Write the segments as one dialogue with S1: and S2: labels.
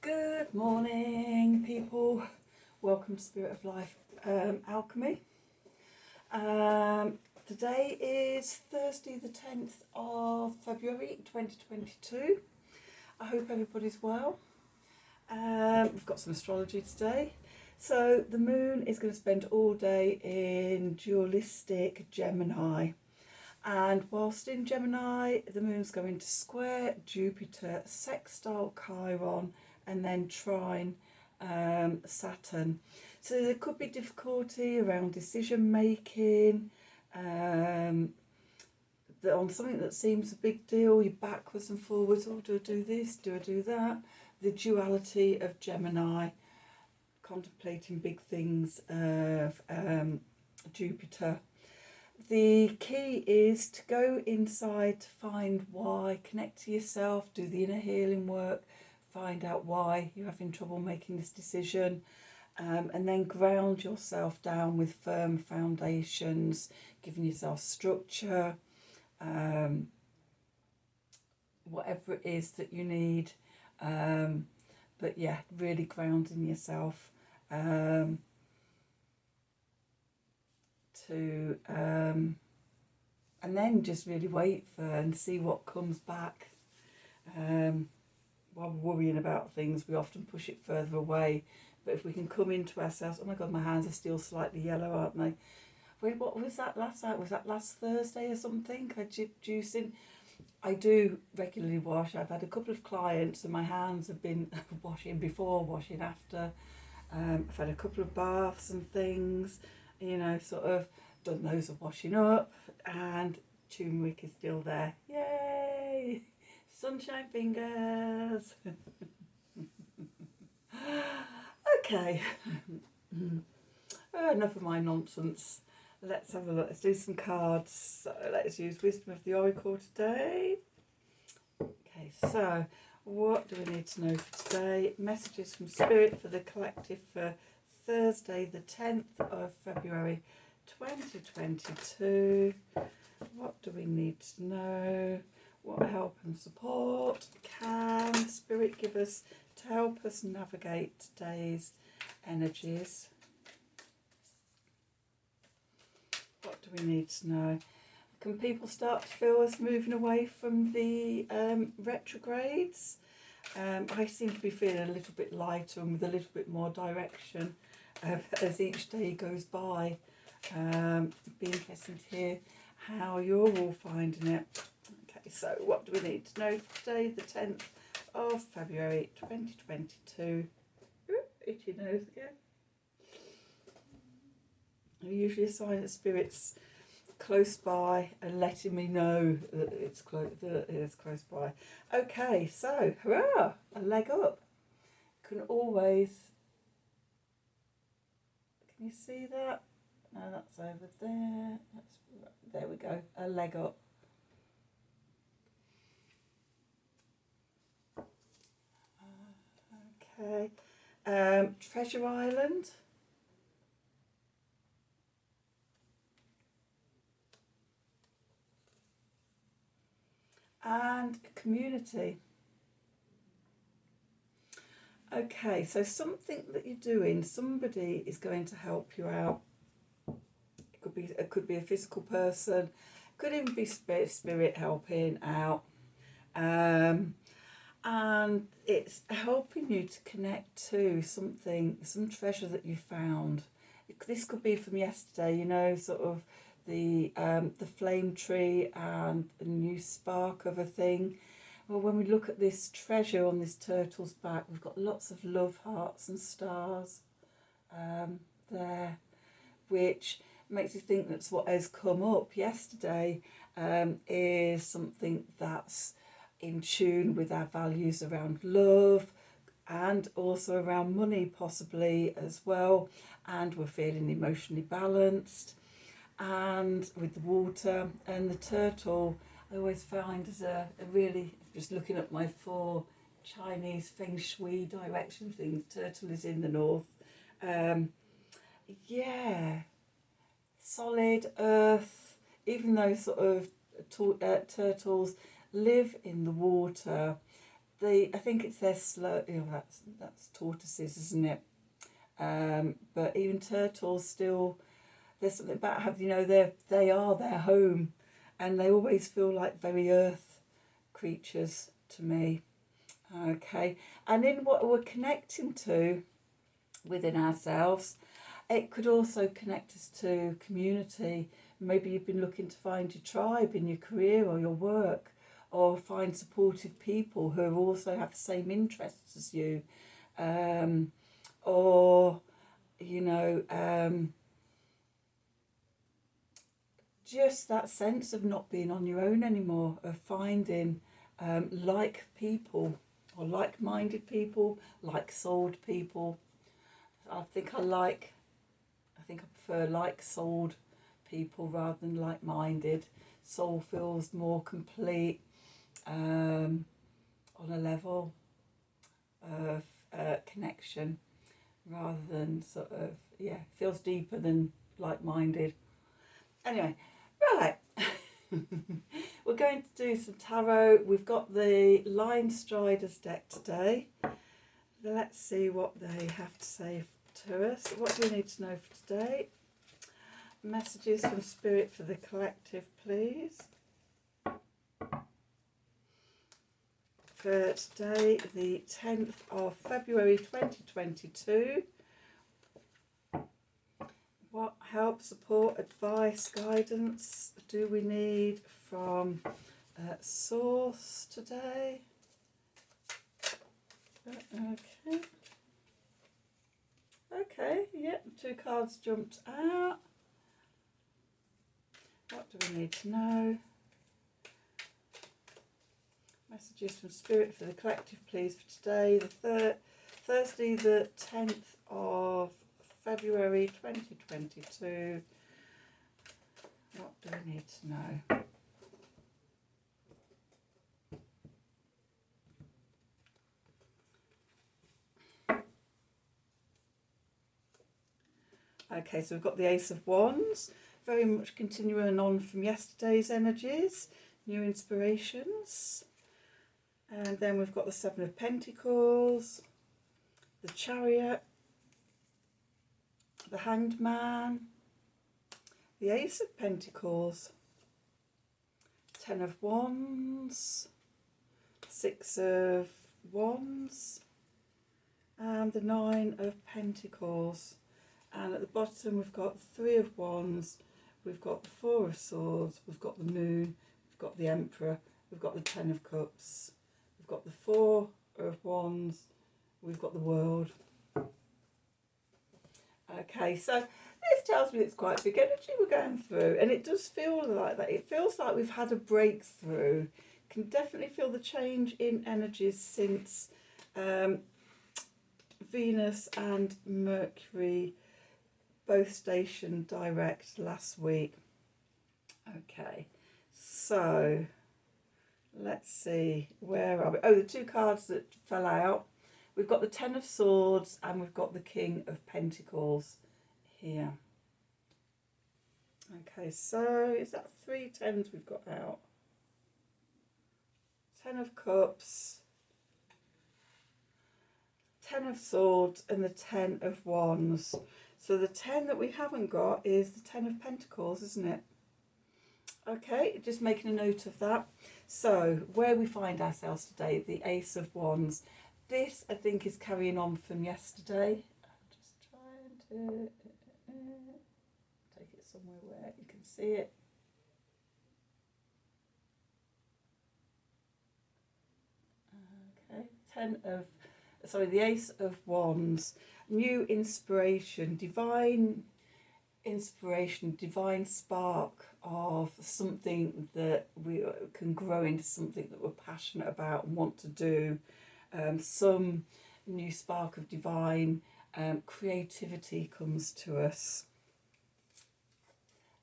S1: Good morning, people. Welcome to Spirit of Life Alchemy. Today is Thursday, the 10th of February 2022. I hope everybody's well. We've got some astrology today. So the moon is going to spend all day in dualistic Gemini. And whilst in Gemini, the moon's going to square Jupiter, sextile Chiron, and then trine Saturn. So there could be difficulty around decision making, on something that seems a big deal. You're backwards and forwards. Oh, do I do this? Do I do that? The duality of Gemini, contemplating big things of Jupiter. The key is to go inside to find why, connect to yourself, do the inner healing work, find out why you're having trouble making this decision, and then ground yourself down with firm foundations, giving yourself structure, whatever it is that you need. But yeah, really grounding yourself. And then just really wait for and see what comes back. While we're worrying about things, we often push it further away. But if we can come into ourselves, oh my God, my hands are still slightly yellow, aren't they? Wait, what was that last night? Was that last Thursday or something? I juicing. I do regularly wash. I've had a couple of clients and my hands have been washing before, washing after. I've had a couple of baths and things, sort of done loads of washing up, and turmeric is still there. Yay! Sunshine fingers! Okay, enough of my nonsense. Let's have a look. Let's do some cards. So let's use Wisdom of the Oracle today. Okay, so what do we need to know for today? Messages from Spirit for the collective for Thursday, the 10th of February 2022. What do we need to know? What help and support can Spirit give us to help us navigate today's energies? What do we need to know? Can people start to feel us moving away from the retrogrades? I seem to be feeling a little bit lighter and with a little bit more direction as each day goes by. It'd be interesting to hear how you're all finding it. Okay, so what do we need to know for today, the 10th of February 2022? Ooh, itchy nose again. Usually a sign that Spirit's close by and letting me know that it's close by. Okay, so hurrah, a leg up. Can you see that? No, that's over there. There we go, a leg up. Okay, Treasure Island. And community. Okay, so something that you're doing, somebody is going to help you out. It could be a physical person, could even be spirit helping out, and it's helping you to connect to something, some treasure that you found. This could be from yesterday, sort of the flame tree and a new spark of a thing. Well, when we look at this treasure on this turtle's back, we've got lots of love hearts and stars there, which makes you think that's what has come up yesterday, is something that's in tune with our values around love and also around money possibly as well, and we're feeling emotionally balanced. And with the water and the turtle, I always find as a really, just looking at my 4 Chinese feng shui direction things, turtle is in the north. Solid earth, even though sort of turtles live in the water, I think it's their slow, that's tortoises, isn't it? But even turtles still, there's something about how, they are their home, and they always feel like very earth creatures to me. Okay, and in what we're connecting to within ourselves, it could also connect us to community. Maybe you've been looking to find your tribe in your career or your work, or find supportive people who also have the same interests as you, or just that sense of not being on your own anymore, of finding like people, or like-minded people, like-souled people. I think I prefer like-souled people rather than like-minded. Soul feels more complete, on a level of connection, rather than sort of, feels deeper than like-minded. Anyway, right. We're going to do some tarot. We've got the Line Striders deck today. Let's see what they have to say to us. What do we need to know for today? Messages from Spirit for the collective, please. For today, the 10th of February 2022. What help, support, advice, guidance do we need from Source today? Okay. Okay, yep, 2 cards jumped out. What do we need to know? Messages from Spirit for the collective, please, for today, the Thursday, the 10th of February 2022. What do we need to know? Okay, so we've got the Ace of Wands, very much continuing on from yesterday's energies, new inspirations. And then we've got the Seven of Pentacles, the Chariot, the Hanged Man, the Ace of Pentacles, 10 of Wands, 6 of Wands, and the 9 of Pentacles. And at the bottom we've got 3 of Wands, we've got the 4 of Swords, we've got the Moon, we've got the Emperor, we've got the 10 of Cups, we've got the 4 of Wands, we've got the World. Okay, so this tells me it's quite big energy we're going through, and it does feel like that. It feels like we've had a breakthrough. Can definitely feel the change in energies since Venus and Mercury both stationed direct last week. Okay, so let's see, where are we? Oh, the 2 cards that fell out. We've got the 10 of Swords and we've got the King of Pentacles here. Okay, so is that 3 tens we've got out? 10 of Cups, 10 of Swords and the 10 of Wands. So the 10 that we haven't got is the 10 of Pentacles, isn't it? Okay, just making a note of that. So where we find ourselves today, the Ace of Wands. This, I think, is carrying on from yesterday. I'm just trying to take it somewhere where you can see it. Okay, the Ace of Wands. New inspiration, divine spark of something that we can grow into, something that we're passionate about and want to do. Some new spark of divine creativity comes to us.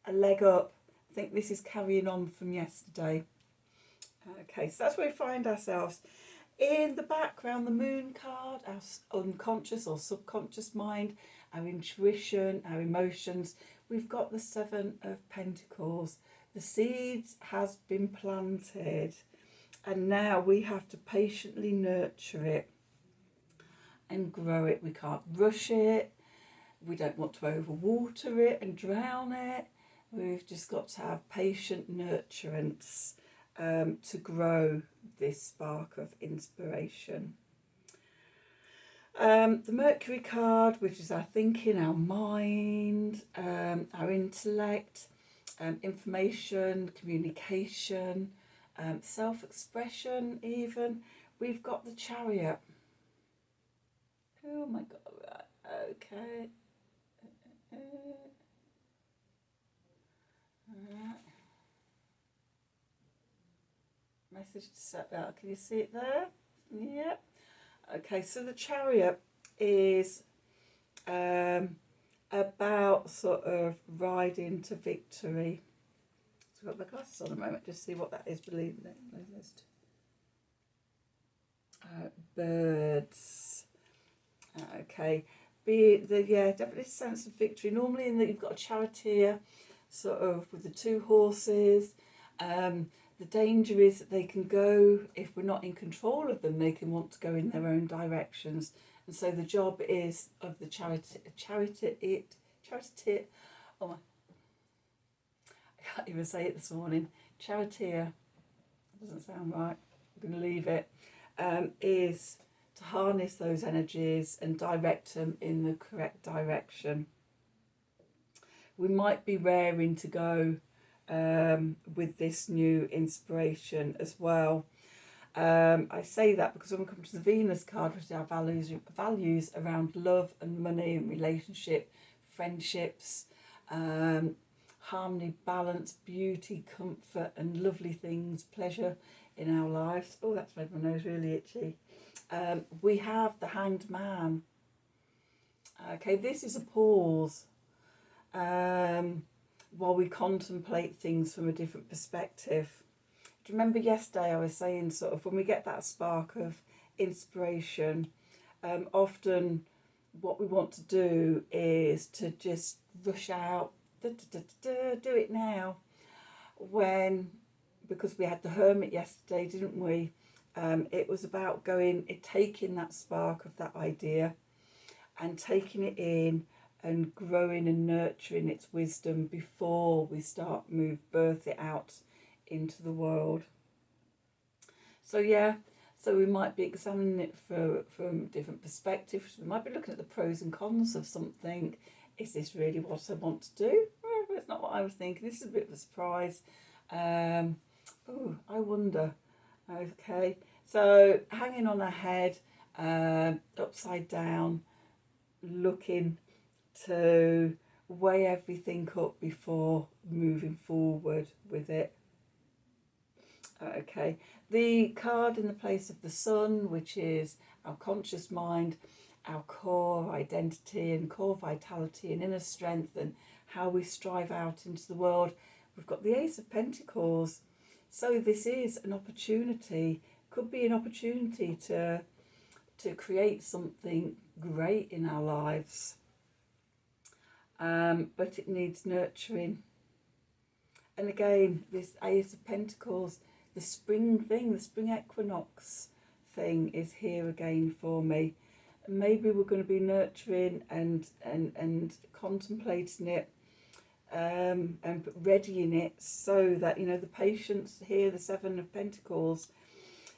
S1: A leg up. I think this is carrying on from yesterday. Okay, so that's where we find ourselves. In the background, the Moon card, our unconscious or subconscious mind, our intuition, our emotions. We've got the 7 of Pentacles. The seeds has been planted. And now we have to patiently nurture it and grow it. We can't rush it. We don't want to overwater it and drown it. We've just got to have patient nurturance to grow this spark of inspiration. The Mercury card, which is our thinking, our mind, our intellect, information, communication, self-expression even. We've got the Chariot. Oh my God, okay. Message to set that. Can you see it there? Yep. Okay, so the Chariot is about sort of riding to victory. So I've got my glasses on a moment, just see what that is. Believe me. Birds. Okay. Definitely sense of victory. Normally in that you've got a charioteer, sort of with the two horses. The danger is that they can go, if we're not in control of them, they can want to go in their own directions. And so the job is of the charioteer. Oh my, I can't even say it this morning. Charioteer, doesn't sound right. I'm going to leave it. Is to harness those energies and direct them in the correct direction. We might be raring to go with this new inspiration as well. I say that because when we come to the Venus card, which is our values around love and money and relationship, friendships, harmony, balance, beauty, comfort and lovely things, pleasure in our lives. Oh, that's made my nose really itchy. We have the Hanged Man. Okay, this is a pause while we contemplate things from a different perspective. Do you remember yesterday I was saying sort of when we get that spark of inspiration, often what we want to do is to just rush out, do it now. Because we had the Hermit yesterday, didn't we? It was about taking that spark of that idea and taking it in and growing and nurturing its wisdom before we start birth it out into the world. So we might be examining it from different perspectives. We might be looking at the pros and cons of something. Is this really what I want to do? Well, it's not what I was thinking. This is a bit of a surprise. I wonder. Okay, so hanging on our head, upside down, looking to weigh everything up before moving forward with it. Okay, the card in the place of the Sun, which is our conscious mind, our core identity and core vitality and inner strength and how we strive out into the world. We've got the Ace of Pentacles. So this is an opportunity, could be an opportunity to create something great in our lives. But it needs nurturing. And again, this Ace of Pentacles, the spring thing, the spring equinox thing is here again for me. And maybe we're going to be nurturing and contemplating it and readying it so that, the patience here, the Seven of Pentacles,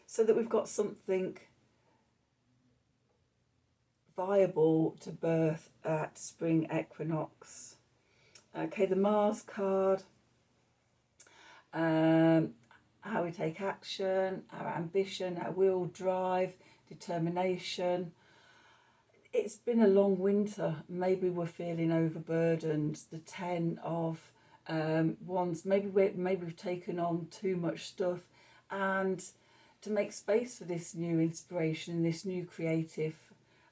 S1: so that we've got something viable to birth at spring equinox. Okay, the Mars card, how we take action, our ambition, our will, drive, determination. It's been a long winter. Maybe we're feeling overburdened. The 10 of Wands. Maybe we've taken on too much stuff, and to make space for this new inspiration and this new creative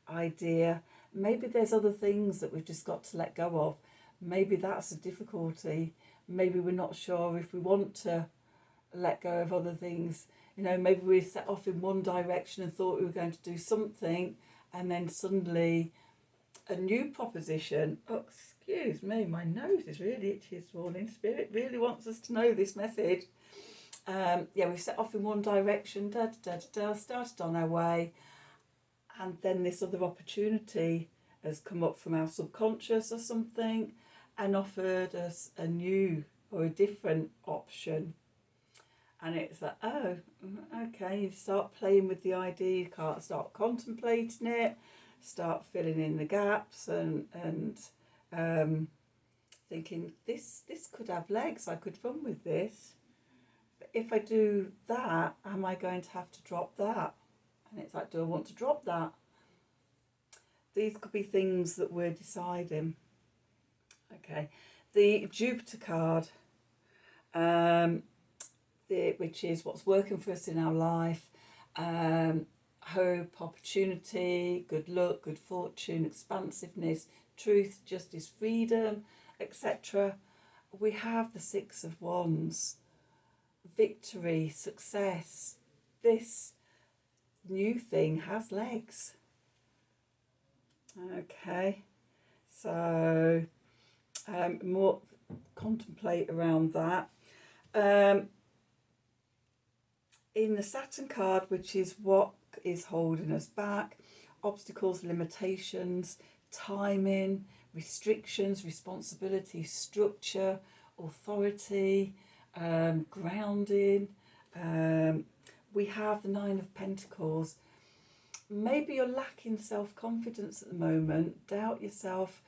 S1: idea, maybe there's other things that we've just got to let go of. Maybe that's a difficulty. Maybe we're not sure if we want to let go of other things. Maybe we set off in one direction and thought we were going to do something, and then suddenly a new proposition. Oh, excuse me, my nose is really itchy this morning. Spirit really wants us to know this message. Yeah, we've set off in one direction, started on our way, and then this other opportunity has come up from our subconscious or something and offered us a new or a different option. And it's like, oh, okay, you start playing with the idea, you can't start contemplating it, start filling in the gaps and thinking, this could have legs, I could run with this. But if I do that, am I going to have to drop that? And it's like, do I want to drop that? These could be things that we're deciding. Okay, the Jupiter card, which is what's working for us in our life, hope, opportunity, good luck, good fortune, expansiveness, truth, justice, freedom, etc. We have the Six of Wands, victory, success. This new thing has legs. Okay, so more contemplate around that. In the Saturn card, which is what is holding us back, obstacles, limitations, timing, restrictions, responsibility, structure, authority, grounding. We have the Nine of Pentacles. Maybe you're lacking self-confidence at the moment, doubt yourself,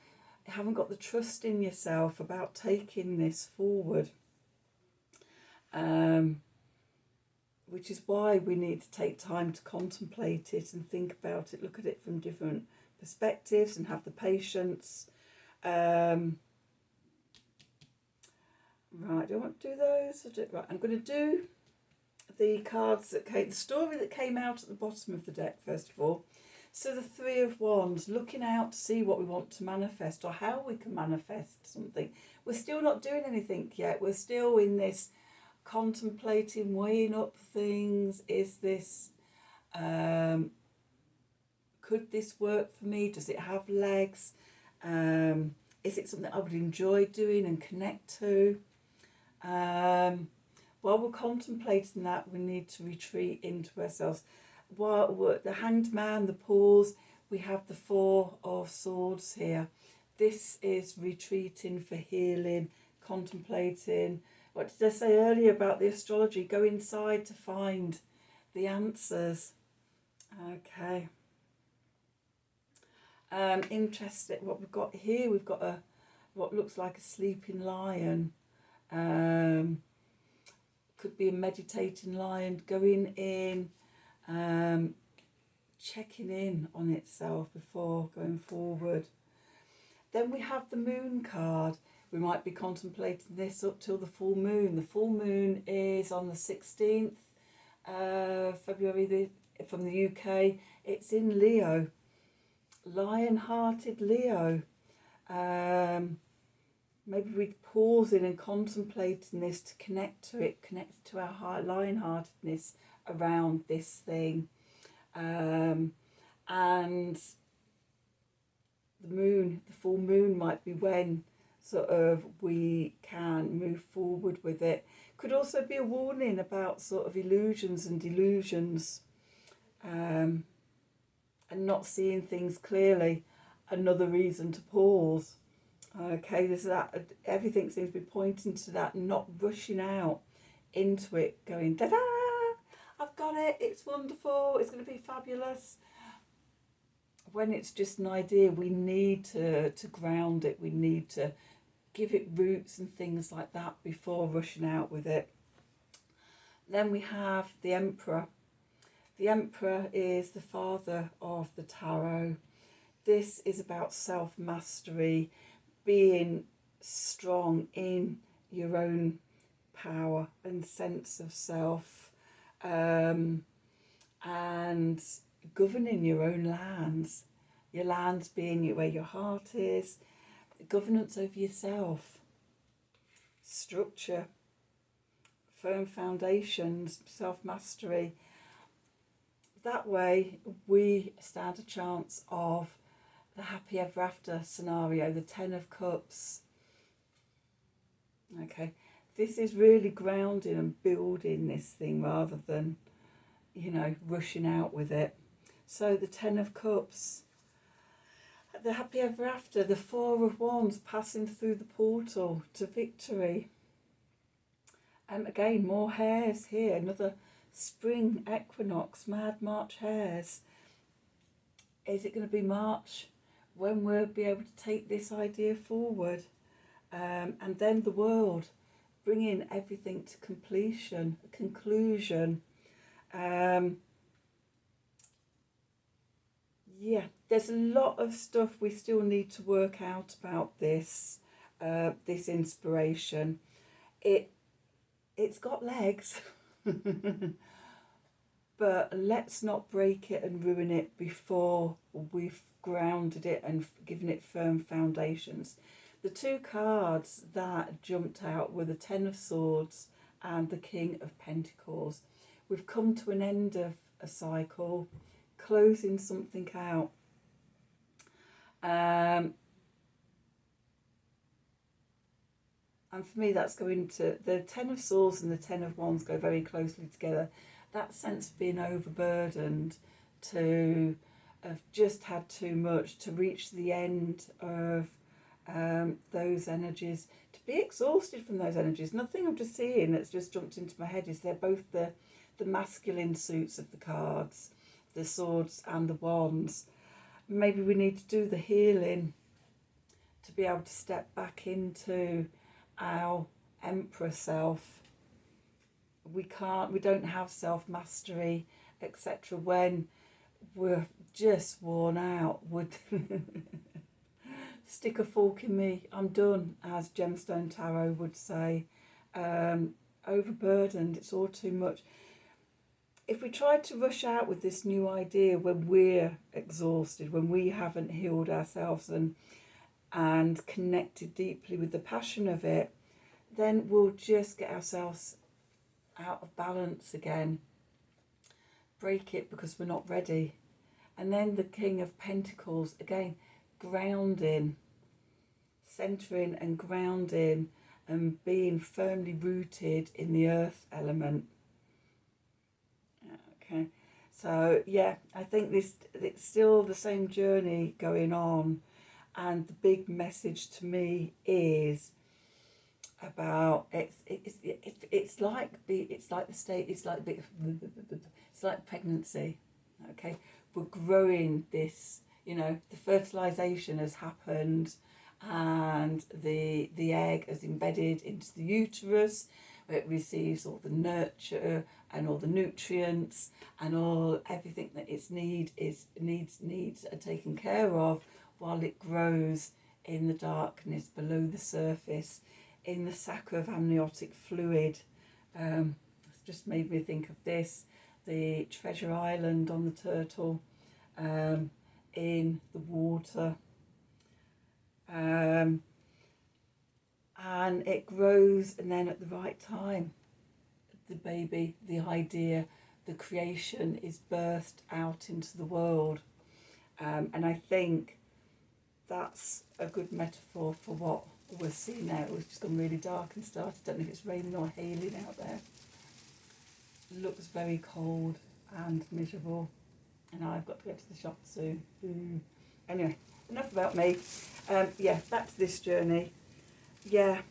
S1: you haven't got the trust in yourself about taking this forward. Which is why we need to take time to contemplate it and think about it, look at it from different perspectives and have the patience. Right, do I want to do those? Right, I'm going to do the cards that came, the story that came out at the bottom of the deck first of all. So the Three of Wands, looking out to see what we want to manifest or how we can manifest something. We're still not doing anything yet. We're still in this contemplating, weighing up things. Is this, could this work for me? Does it have legs? Is it something I would enjoy doing and connect to? While we're contemplating that, we need to retreat into ourselves. While we're, the Hanged Man, the pause, we have the Four of Swords here. This is retreating for healing, contemplating. What did I say earlier about the astrology? Go inside to find the answers. Okay. Interesting. What we've got here, we've got a what looks like a sleeping lion. Could be a meditating lion going in, checking in on itself before going forward. Then we have the Moon card. We might be contemplating this up till the full moon. The full moon is on the 16th February from the UK. It's in Leo. Lion-hearted Leo. Maybe we're pausing and contemplating this to connect to it, connect to our lion-heartedness around this thing. And the moon, the full moon might be when sort of we can move forward with it. Could also be a warning about sort of illusions and delusions, and not seeing things clearly. Another reason to pause. Okay, there's that. Everything seems to be pointing to that, not rushing out into it, going da-da, I've got it, it's wonderful, it's going to be fabulous. When it's just an idea, we need to ground it, we need to give it roots and things like that before rushing out with it. Then we have the Emperor. The Emperor is the father of the tarot. This is about self-mastery, being strong in your own power and sense of self, and governing your own lands. Your lands being where your heart is, governance over yourself, structure, firm foundations, self-mastery. That way we stand a chance of the happy ever after scenario, the Ten of Cups. Okay, this is really grounding and building this thing rather than, rushing out with it. So the Ten of Cups, the happy ever after, the Four of Wands passing through the portal to victory. Again, more hares here, another spring equinox, mad March hares. Is it going to be March when we'll be able to take this idea forward? And then the world, bringing everything to completion, a conclusion. Yeah, there's a lot of stuff we still need to work out about this, this inspiration. It's got legs, but let's not break it and ruin it before we've grounded it and given it firm foundations. The two cards that jumped out were the Ten of Swords and the King of Pentacles. We've come to an end of a cycle, closing something out. And for me, that's going to, the Ten of Swords and the Ten of Wands go very closely together. That sense of being overburdened, to have just had too much, to reach the end of those energies, to be exhausted from those energies. Nothing I'm just seeing that's just jumped into my head is they're both the masculine suits of the cards, the swords and the wands. Maybe we need to do the healing to be able to step back into our Emperor self. We don't have self-mastery, etc. when we're just worn out. Would stick a fork in me, I'm done, as Gemstone Tarot would say. Overburdened, it's all too much. If we try to rush out with this new idea when we're exhausted, when we haven't healed ourselves and connected deeply with the passion of it, then we'll just get ourselves out of balance again, break it because we're not ready. And then the King of Pentacles, again, grounding, centering and grounding and being firmly rooted in the earth element. Okay, so yeah, I think it's still the same journey going on, and the big message to me is about it's like pregnancy. Okay, we're growing this. The fertilization has happened, and the egg has embedded into the uterus. It receives all the nurture and all the nutrients and everything that its needs are taken care of while it grows in the darkness below the surface, in the sac of amniotic fluid. It's just made me think of this, the treasure island on the turtle, in the water. And it grows, and then at the right time, the baby, the idea, the creation is birthed out into the world. And I think that's a good metaphor for what we're seeing now. It's just gone really dark and started. I don't know if it's raining or hailing out there. It looks very cold and miserable, and I've got to go to the shop soon. Anyway, enough about me. Yeah, back to this journey. Yeah,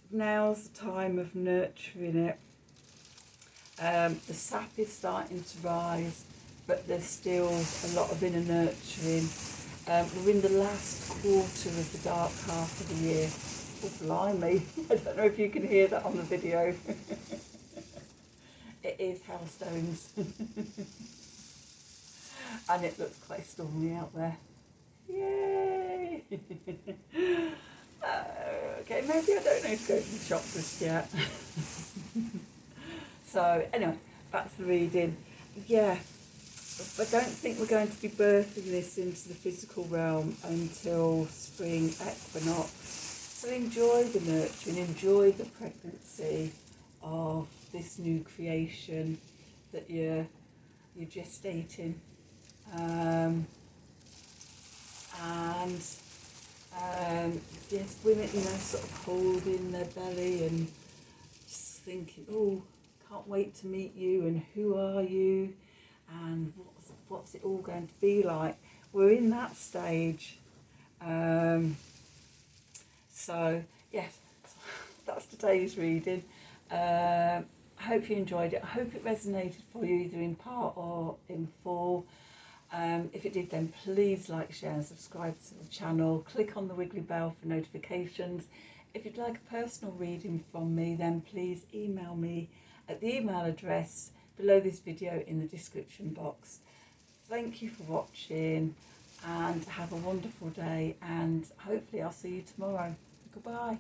S1: now's the time of nurturing it. The sap is starting to rise, but there's still a lot of inner nurturing. We're in the last quarter of the dark half of the year. Oh, blimey. I don't know if you can hear that on the video. It is hailstones. And it looks quite stormy out there. Yay! Okay, maybe I don't need to go to the shop just yet. So, anyway, back to the reading. Yeah, I don't think we're going to be birthing this into the physical realm until spring equinox. So enjoy the nurturing, enjoy the pregnancy of this new creation that you're gestating. And Yes, women, you know, sort of holding their belly and just thinking, oh, can't wait to meet you, and who are you, and what's it all going to be like. We're in that stage. So yes, that's today's reading. I hope you enjoyed it. I hope it resonated for you, either in part or in full. If it did, then please like, share and subscribe to the channel. Click on the wiggly bell for notifications. If you'd like a personal reading from me, then please email me at the email address below this video in the description box. Thank you for watching, and have a wonderful day, and hopefully I'll see you tomorrow. Goodbye.